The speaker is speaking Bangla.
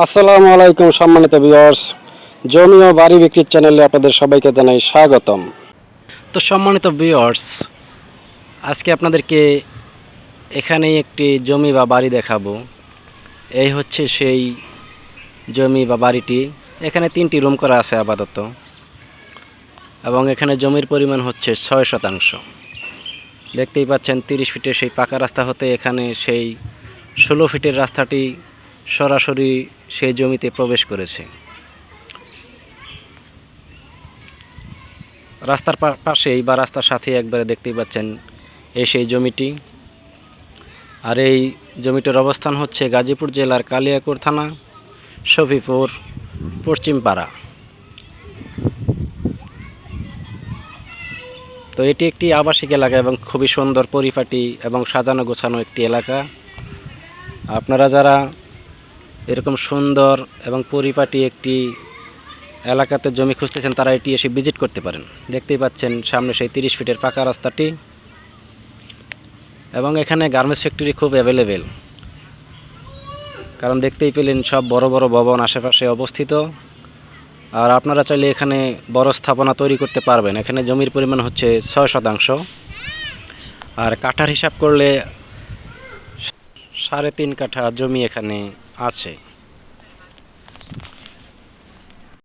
আসসালামু আলাইকুম সম্মানিত ভিউয়ার্স, জমি ও বাড়ি বিক্রির চ্যানেলে আপনাদের সবাইকে জানাই স্বাগতম। তো সম্মানিত ভিউয়ার্স, আজকে আপনাদেরকে এখানেই একটি জমি বা বাড়ি দেখাবো। এই হচ্ছে সেই জমি বা বাড়িটি। এখানে 3টি রুম করা আছে আপাতত, এবং এখানে জমির পরিমাণ হচ্ছে 6%। দেখতেই পাচ্ছেন 30 ফিটের সেই পাকা রাস্তা হতে এখানে সেই 16 ফিটের রাস্তাটি সরাসরি সেই জমিতে প্রবেশ করেছে। রাস্তার পাশেই বা রাস্তার সাথে একবারে দেখতেই পাচ্ছেন এই সেই জমিটি। আর এই জমিটির অবস্থান হচ্ছে গাজীপুর জেলার কালিয়াকৈর থানা, শফিপুর পশ্চিমপাড়া। তো এটি একটি আবাসিক এলাকা এবং খুবই সুন্দর পরিপাটি এবং সাজানো গোছানো একটি এলাকা। আপনারা যারা এরকম সুন্দর এবং পরিপাটি একটি এলাকাতে জমি খুঁজতেছেন তারা এটি এসে ভিজিট করতে পারেন। দেখতেই পাচ্ছেন সামনে সেই 30 ফিটের পাকা রাস্তাটি, এবং এখানে গার্মেন্টস ফ্যাক্টরি খুব অ্যাভেলেবেল, কারণ দেখতেই পেলেন সব বড় বড় ভবন আশেপাশে অবস্থিত। আর আপনারা চাইলে এখানে বড় স্থাপনা তৈরি করতে পারবেন। এখানে জমির পরিমাণ হচ্ছে 6%, আর কাঠার হিসাব করলে 3.5 কাঠা জমি এখানে আছে।